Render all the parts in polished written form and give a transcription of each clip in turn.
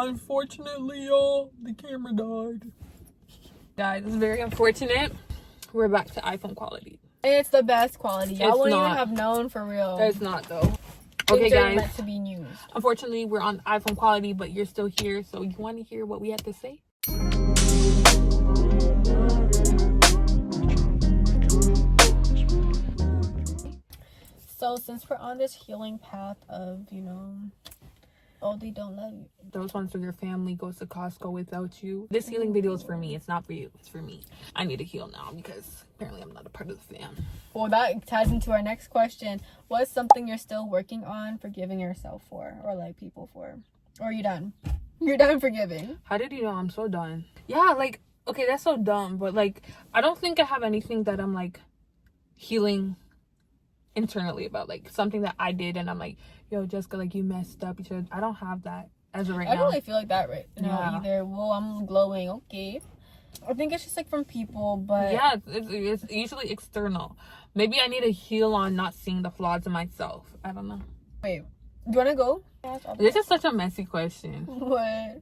Unfortunately, y'all, the camera died. Guys, it's very unfortunate. We're back to iPhone quality. It's the best quality. Y'all It's wouldn't not. even have known for real. It's not though. Okay, Okay, guys. meant to be used. Unfortunately, we're on iPhone quality, but you're still here. So you want to hear what we have to say? So since we're on this healing path of, oh, they don't love you. Those ones where your family goes to Costco without you. This healing video is for me. It's not for you. It's for me. I need to heal now because apparently I'm not a part of the fam. Well, that ties into our next question. What's something you're still working on forgiving yourself for, or like people for? Or are you done? You're done forgiving. How did you know I'm so done? Yeah, like, okay, that's so dumb. But like, I don't think I have anything that I'm like healing internally about. Like something that I did and I'm like, yo, Jessica, like you messed up. I don't have that as of right now. I don't really feel like that right now either. Well, I'm glowing. Okay. I think it's just like from people, but yeah, it's usually external. Maybe I need to heal on not seeing the flaws in myself. I don't know. Wait, do you want to go? This is such a messy question. What?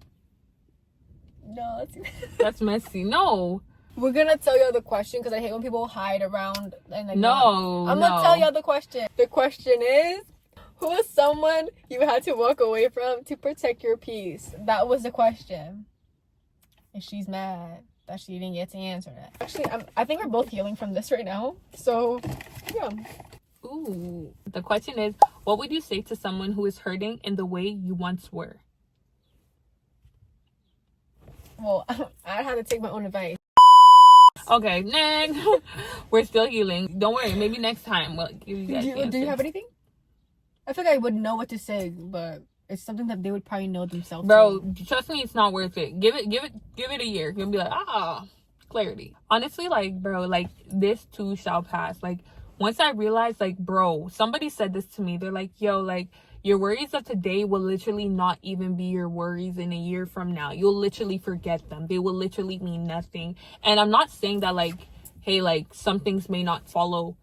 No, that's messy. No. We're gonna tell y'all the question because I hate when people hide around and like. No, I'm gonna tell y'all the question. The question is, who is someone you had to walk away from to protect your peace? That was the question. And she's mad that she didn't get to answer that. Actually, I think we're both healing from this right now. So, yeah. Ooh. The question is, what would you say to someone who is hurting in the way you once were? Well, I had to take my own advice. Okay, next. We're still healing. Don't worry. Maybe next time we'll give you guys do you have anything? I feel like I would know what to say, but it's something that they would probably know themselves. Bro, trust me, it's not worth it. Give it a year. You'll be like, clarity. Honestly, like, bro, like this too shall pass. Like, once I realized, like, bro, somebody said this to me. They're like, yo, like, your worries of today will literally not even be your worries in a year from now. You'll literally forget them. They will literally mean nothing. And I'm not saying that, like, hey, like, some things may not follow,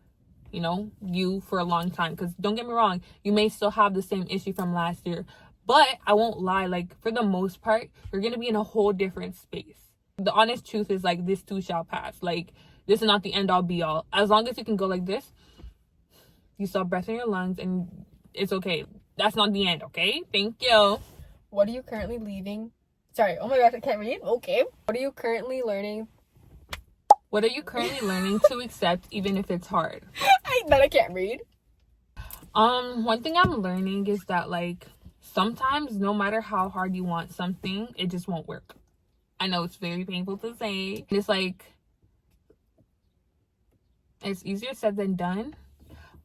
you for a long time. Because don't get me wrong, you may still have the same issue from last year. But I won't lie, like, for the most part, you're going to be in a whole different space. The honest truth is, like, this too shall pass. Like, this is not the end all be all. As long as you can go like this, you still have breath in your lungs and it's okay. That's not the end, okay? Thank you. What are you currently leaving? Sorry, oh my gosh, I can't read. Okay. What are you currently learning? What are you currently learning to accept even if it's hard? I can't read. One thing I'm learning is that, like, sometimes no matter how hard you want something, it just won't work. I know it's very painful to say. It's like, it's easier said than done.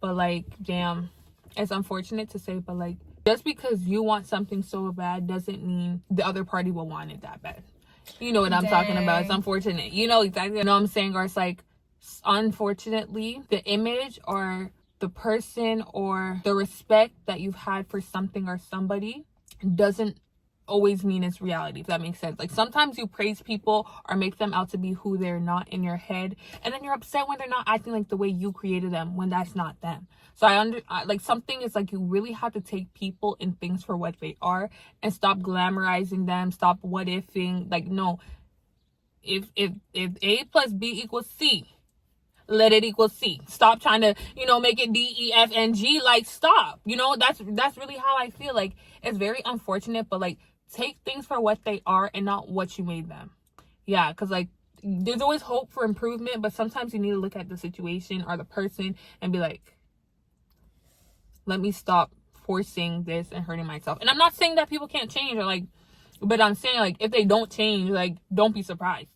But, like, damn, it's unfortunate to say, but, like, just because you want something so bad doesn't mean the other party will want it that bad. You know what I'm talking about. It's unfortunate. You know exactly what I'm saying. Or it's like, unfortunately, the image or the person or the respect that you've had for something or somebody doesn't always mean it's reality, if that makes sense. Like, sometimes you praise people or make them out to be who they're not in your head, and then you're upset when they're not acting like the way you created them when that's not them. So like, something is like, you really have to take people and things for what they are and stop glamorizing them, stop what ifing. Like, no, if A plus B equals C, let it equal C. Stop trying to, make it D, E, F, and G. Like, stop. That's really how I feel. Like, it's very unfortunate, but, like, take things for what they are and not what you made them. Yeah, because, like, there's always hope for improvement, but sometimes you need to look at the situation or the person and be like, let me stop forcing this and hurting myself. And I'm not saying that people can't change, or, like, but I'm saying, like, if they don't change, like, don't be surprised.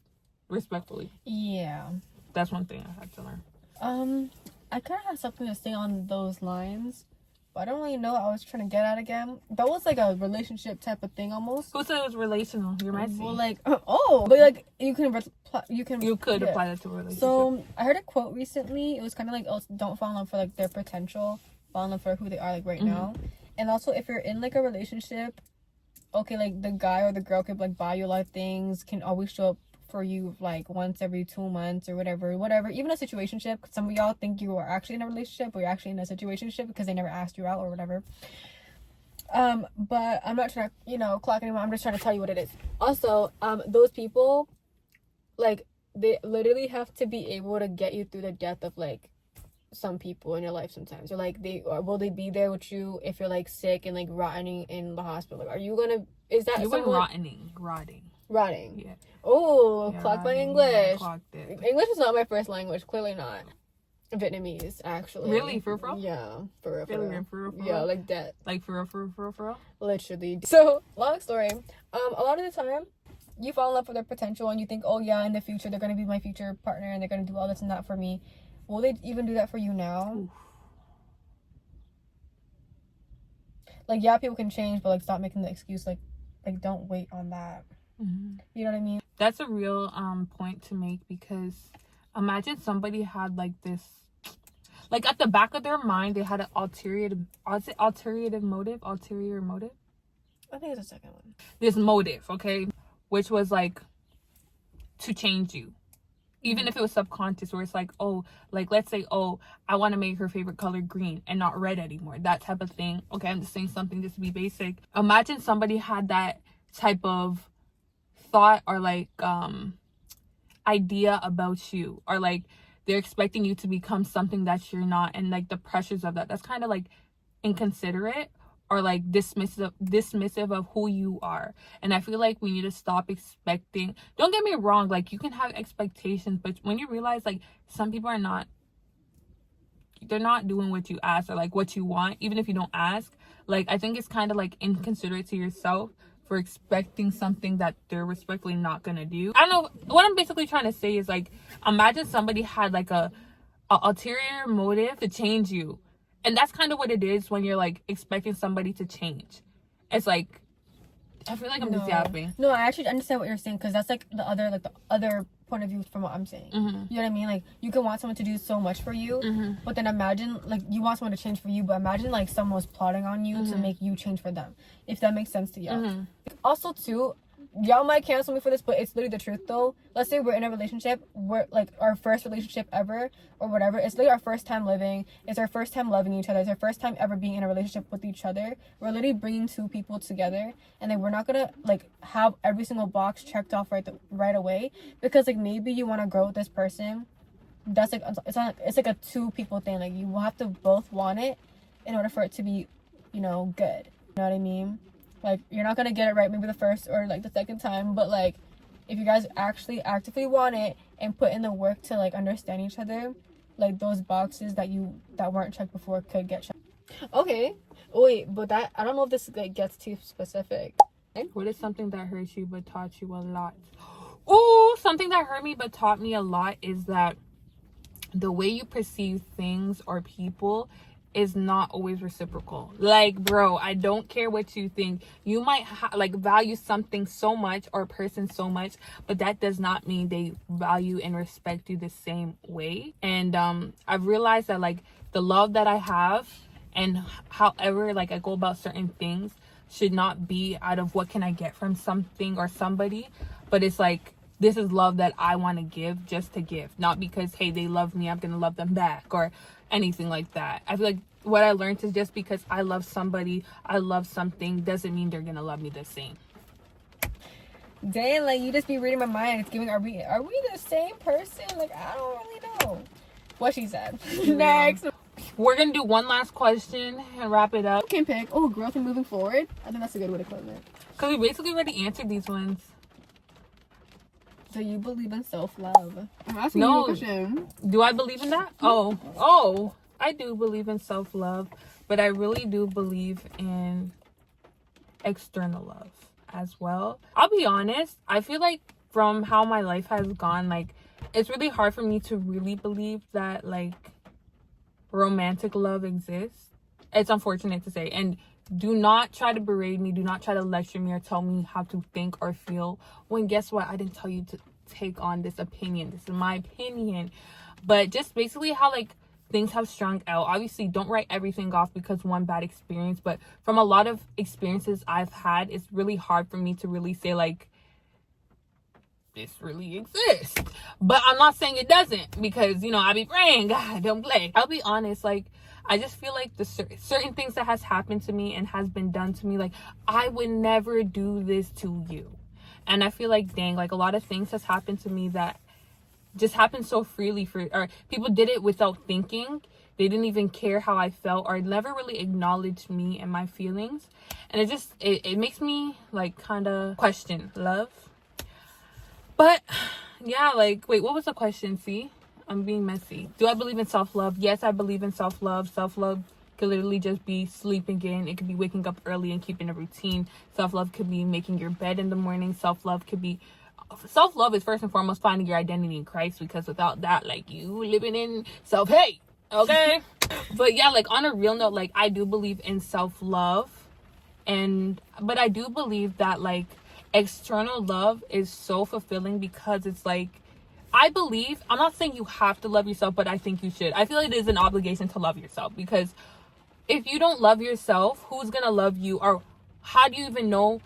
Respectfully. Yeah. That's one thing I had to learn. I kind of have something to say on those lines, but I don't really know what I was trying to get at again. That was like a relationship type of thing almost. Who said it was relational? You're messy. Well, like, but like you could apply that to a relationship. So I heard a quote recently. It was kind of like, oh, don't fall in love for like their potential, fall in love for who they are like right now. And also, if you're in like a relationship, okay, like the guy or the girl could like buy you a lot of things, can always show up for you like once every 2 months or whatever, even a situationship. Some of y'all think you are actually in a relationship, but you're actually in a situationship because they never asked you out or whatever. But I'm not trying to, clock anyone. I'm just trying to tell you what it is. Also, those people, like, they literally have to be able to get you through the death of, like, some people in your life sometimes. Or, like, will they be there with you if you're, like, sick and, like, rotting in the hospital? Like, are you gonna, is that rotting. Rotting. Yeah. Oh, Yeah, clock my rotting. English. Yeah, clocked it. English is not my first language. Clearly not. Vietnamese, actually. Really? For real? Yeah, for real. Really? For real? Yeah, like that. Like, for real? Literally. So, long story. A lot of the time, you fall in love with their potential and you think, oh yeah, in the future, they're going to be my future partner and they're going to do all this and that for me. Will they even do that for you now? Oof. Like, yeah, people can change, but, like, stop making the excuse, like don't wait on that. Mm-hmm. You know what I mean? That's a real point to make, because imagine somebody had, like, this, like, at the back of their mind, they had an ulterior motive. I think it's the second one. This motive, okay, which was, like, to change you. Even if it was subconscious, where it's like, oh, like, let's say, oh, I want to make her favorite color green and not red anymore. That type of thing. Okay, I'm just saying something just to be basic. Imagine somebody had that type of thought or, like, idea about you, or, like, they're expecting you to become something that you're not, and, like, the pressures of that's kind of, like, inconsiderate, or, like, dismissive of who you are. And I feel like we need to stop expecting. Don't get me wrong, like, you can have expectations, but when you realize, like, some people they're not doing what you ask, or, like, what you want, even if you don't ask. Like, I think it's kind of, like, inconsiderate to yourself for expecting something that they're respectfully not gonna do. I don't know, what I'm basically trying to say is, like, imagine somebody had, like, a ulterior motive to change you. And that's kind of what it is when you're, like, expecting somebody to change. It's like, I feel like I'm just yapping. No, I actually understand what you're saying, because that's, like, the other point of view from what I'm saying. Mm-hmm. You know what I mean? Like, you can want someone to do so much for you, Mm-hmm. but then imagine, like, you want someone to change for you, but imagine, like, someone was plotting on you to make you change for them. If that makes sense to y'all. Mm-hmm. Also, too, y'all might cancel me for this, but it's literally the truth, though. Let's say we're in a relationship, we're, like, our first relationship ever, or whatever. It's literally our first time living. It's our first time loving each other. It's our first time ever being in a relationship with each other. We're literally bringing two people together, and then we're not gonna, like, have every single box checked off right away, because, like, maybe you want to grow with this person. That's, like, it's like a two people thing. Like, you will have to both want it in order for it to be, good. You know what I mean? Like, you're not gonna get it right maybe the first or, like, the second time, but, like, if you guys actually actively want it and put in the work to, like, understand each other, like, those boxes that weren't checked before could get checked. Okay, wait, but that, I don't know if this, like, gets too specific. What is something that hurt you but taught you a lot? Oh, something that hurt me but taught me a lot is that the way you perceive things or people is not always reciprocal. Like, bro, I don't care what you think. You might like value something so much, or a person so much, but that does not mean they value and respect you the same way. And I've realized that, like, the love that I have and however, like, I go about certain things should not be out of what can I get from something or somebody, but it's like, this is love that I want to give just to give, not because, hey, they love me, I'm gonna love them back, or anything like that. I feel like what I learned is just because I love somebody, I love something, doesn't mean they're gonna love me the same. Dang, like, you just be reading my mind. It's giving, are we the same person? Like, I don't really know what she said. Next. We're gonna do one last question and wrap it up. Can pick, growth and moving forward. I think that's a good way to put it. Because we basically already answered these ones. Do you believe in self-love? I'm asking you a question. Do I believe in that? Oh, I do believe in self-love, but I really do believe in external love as well. I'll be honest, I feel like from how my life has gone, like, it's really hard for me to really believe that, like, romantic love exists. It's unfortunate to say, and do not try to berate me, do not try to lecture me or tell me how to think or feel, when guess what, I didn't tell you to take on this opinion. This is my opinion. But just basically how, like, things have strung out. Obviously, don't write everything off because one bad experience, but from a lot of experiences I've had, it's really hard for me to really say, like, this really exists. But I'm not saying it doesn't, because, you know, I be praying, God, don't play. I'll be honest, like, I just feel like the certain things that has happened to me and has been done to me, like, I would never do this to you. And I feel like, dang, like, a lot of things has happened to me that just happened so freely, or people did it without thinking. They didn't even care how I felt, or never really acknowledged me and my feelings. And it just, it makes me, like, kind of question love. But, yeah, like, wait, what was the question? See? I'm being messy. Do I believe in self-love? Yes, I believe in self-love. Self-love could literally just be sleeping in. It could be waking up early and keeping a routine. Self-love could be making your bed in the morning. Self-love is first and foremost finding your identity in Christ, because without that, like, you living in self-hate, okay? But yeah, like, on a real note, like, I do believe in self-love, but I do believe that, like, external love is so fulfilling, because it's like, I'm not saying you have to love yourself, but I think you should. I feel like it is an obligation to love yourself, because if you don't love yourself, who's gonna love you? Or how do you even know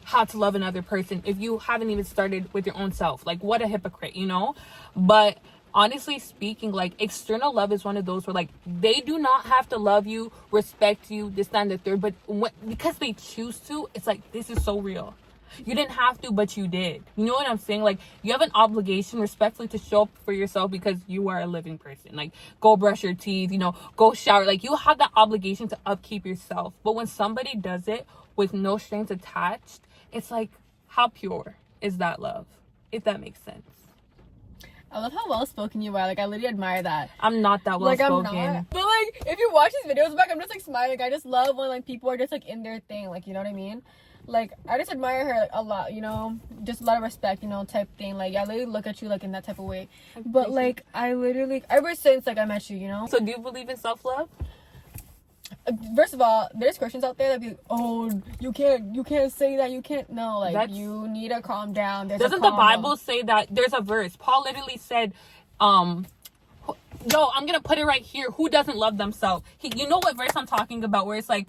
how to love another person if you haven't even started with your own self? Like, what a hypocrite, you know? But honestly speaking, like, external love is one of those where, like, they do not have to love you, respect you, this, that, and the third, but because they choose to, it's like, this is so real. You didn't have to, but you did. You know what I'm saying? Like, you have an obligation respectfully to show up for yourself, because you are a living person. Like, go brush your teeth, you know, go shower. Like, you have that obligation to upkeep yourself. But when somebody does it with no strings attached, it's like, how pure is that love? If that makes sense. I love how well spoken you are. Like, I literally admire that. I'm not that well spoken. But like, if you watch these videos back, I'm just like smiling. I just love when like people are just like in their thing. Like, you know what I mean? Like, I just admire her like, a lot, you know, just a lot of respect, you know, type thing. Like, I literally look at you like in that type of way. But like, I literally, ever since like I met you, you know. So do you believe in self-love? First of all, there's Christians out there that be, oh, you can't say that, you can't. No, like, you need to calm down. Doesn't the Bible say that? There's a verse. Paul literally said, I'm gonna put it right here. Who doesn't love themselves? You know what verse I'm talking about? Where it's like,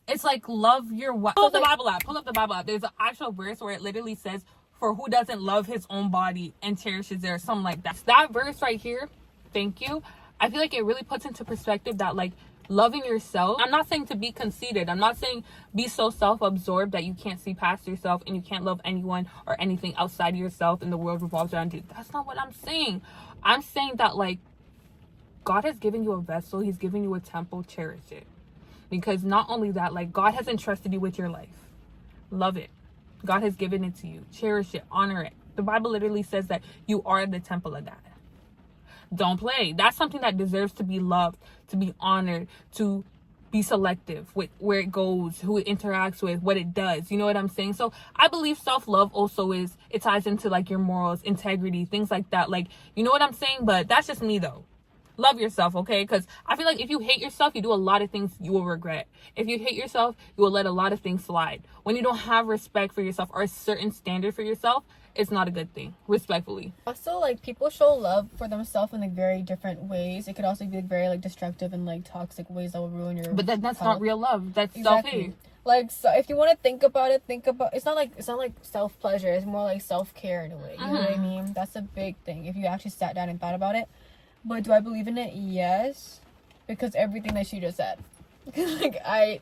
it's like, love your wife. Pull up the Bible app. There's an actual verse where it literally says, for who doesn't love his own body and cherishes theirs, something like that. That verse right here, thank you. I feel like it really puts into perspective that, like, loving yourself, I'm not saying to be conceited. I'm not saying be so self-absorbed that you can't see past yourself and you can't love anyone or anything outside of yourself and the world revolves around you. That's not what I'm saying. I'm saying that, like, God has given you a vessel. He's given you a temple. Cherish it. Because not only that, like, God has entrusted you with your life. Love it. God has given it to you. Cherish it. Honor it. The Bible literally says that you are the temple of God. Don't play. That's something that deserves to be loved, to be honored, to be selective with where it goes, who it interacts with, what it does. You know what I'm saying? So I believe self-love also it ties into, like, your morals, integrity, things like that. Like, you know what I'm saying? But that's just me, though. Love yourself, okay? Because I feel like if you hate yourself, you do a lot of things you will regret. If you hate yourself, you will let a lot of things slide. When you don't have respect for yourself or a certain standard for yourself, it's not a good thing, respectfully. Also, like, people show love for themselves in like very different ways. It could also be like very like destructive and like toxic ways that will ruin your But that's not real love. That's exactly. self-hate. Like, so if you want to think about it's not like self-pleasure. It's more like self-care in a way. You know what I mean? That's a big thing if you actually sat down and thought about it. But do I believe in it? Yes, because everything that she just said. Like,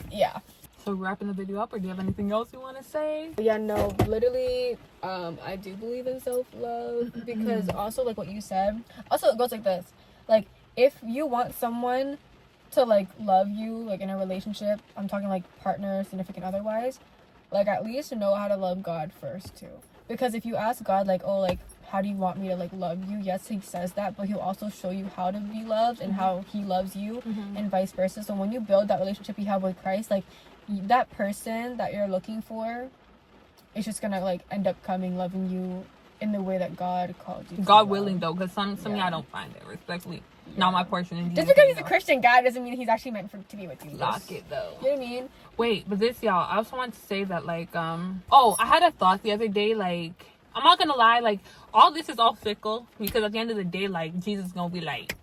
yeah. So wrapping the video up, or do you have anything else you want to say? Yeah, no, literally, I do believe in self-love, because also, like what you said, also it goes like this. Like, if you want someone to, like, love you, like, in a relationship, I'm talking, like, partner, significant otherwise, like, at least know how to love God first, too. Because if you ask God, like, oh, like, how do you want me to, like, love you? Yes, he says that, but he'll also show you how to be loved and how he loves you, and vice versa. So when you build that relationship you have with Christ, like, that person that you're looking for is just gonna, like, end up loving you in the way that God called you. God willing, though, because some y'all don't find it, respectfully. Not my portion. In just because he's a Christian guy doesn't mean he's actually meant to be with you. Lock it, though. You know what I mean? Wait, but this, y'all, I also want to say that, like, I had a thought the other day, like, I'm not gonna lie, like, all this is all fickle, because at the end of the day, like, Jesus is gonna be like,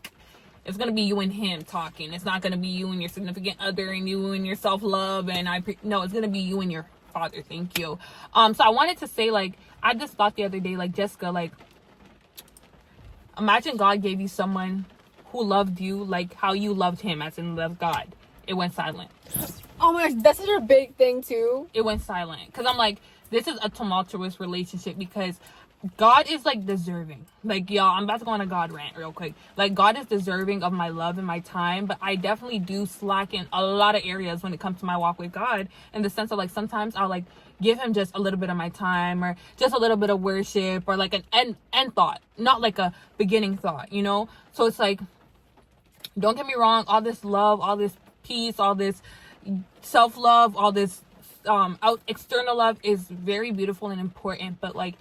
it's gonna be you and him talking. It's not gonna be you and your significant other and you and your self-love and no, it's gonna be you and your Father. Thank you. So I wanted to say, like, I just thought the other day, like, Jessica, like, imagine God gave you someone who loved you like how you loved him, as in loved God. It went silent. Oh my gosh, that's such a big thing too. It went silent. Because I'm like, this is a tumultuous relationship because God is like deserving. Like, y'all, I'm about to go on a God rant real quick. Like, God is deserving of my love and my time, but I definitely do slack in a lot of areas when it comes to my walk with God, in the sense of like sometimes I'll like give him just a little bit of my time, or just a little bit of worship, or like an end thought, not like a beginning thought, you know? So it's like, don't get me wrong, all this love, all this peace, all this self-love, all this external love is very beautiful and important, but like,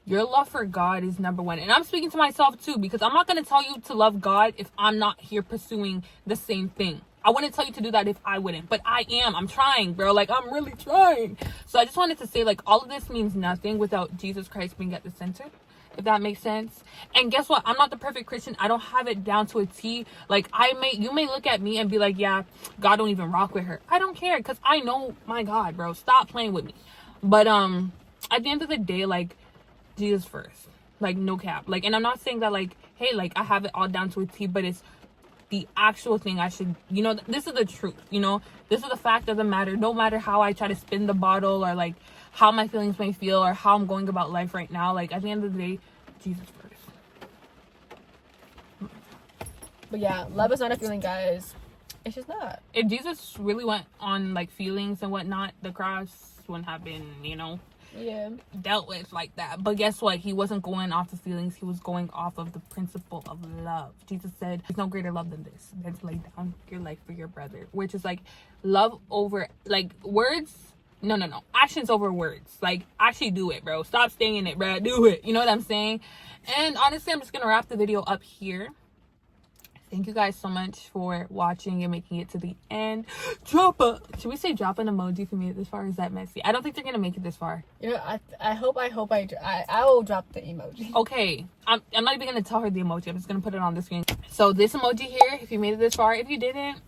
your love for God is number one. And I'm speaking to myself too, because I'm not going to tell you to love God if I'm not here pursuing the same thing. I wouldn't tell you to do that if I wouldn't, but I am. I'm trying, bro. Like, I'm really trying. So I just wanted to say, like, all of this means nothing without Jesus Christ being at the center, if that makes sense. And guess what? I'm not the perfect Christian. I don't have it down to a T. Like, you may look at me and be like, yeah, God don't even rock with her. I don't care, because I know my God, bro. Stop playing with me. But at the end of the day, like, Jesus first. Like, no cap. Like, and I'm not saying that, like, hey, like, I have it all down to a T, but it's the actual thing I should, you know, this is the truth, you know, this is the fact of the matter. No matter how I try to spin the bottle, or like how my feelings may feel, or how I'm going about life right now, like, at the end of the day, Jesus first. But yeah, love is not a feeling, guys. It's just not. If Jesus really went on like feelings and whatnot, the cross wouldn't have been, you know, dealt with like that. But guess what? He wasn't going off of feelings. He was going off of the principle of love. Jesus said, there's no greater love than this, than to lay down your life for your brother. Which is like love over, like, words. No. Actions over words. Like, actually do it, bro. Stop staying in it, bro. Do it. You know what I'm saying? And honestly, I'm just going to wrap the video up here. Thank you guys so much for watching and making it to the end. Should we say drop an emoji if you made it this far? Or is that messy? I don't think they're gonna make it this far. Yeah, I hope I will drop the emoji. Okay, I'm not even gonna tell her the emoji. I'm just gonna put it on the screen. So this emoji here, if you made it this far. If you didn't,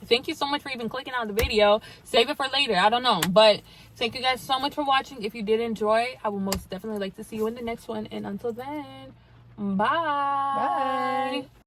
thank you so much for even clicking on the video. Save it for later. I don't know, but thank you guys so much for watching. If you did enjoy, I will most definitely like to see you in the next one. And until then, bye.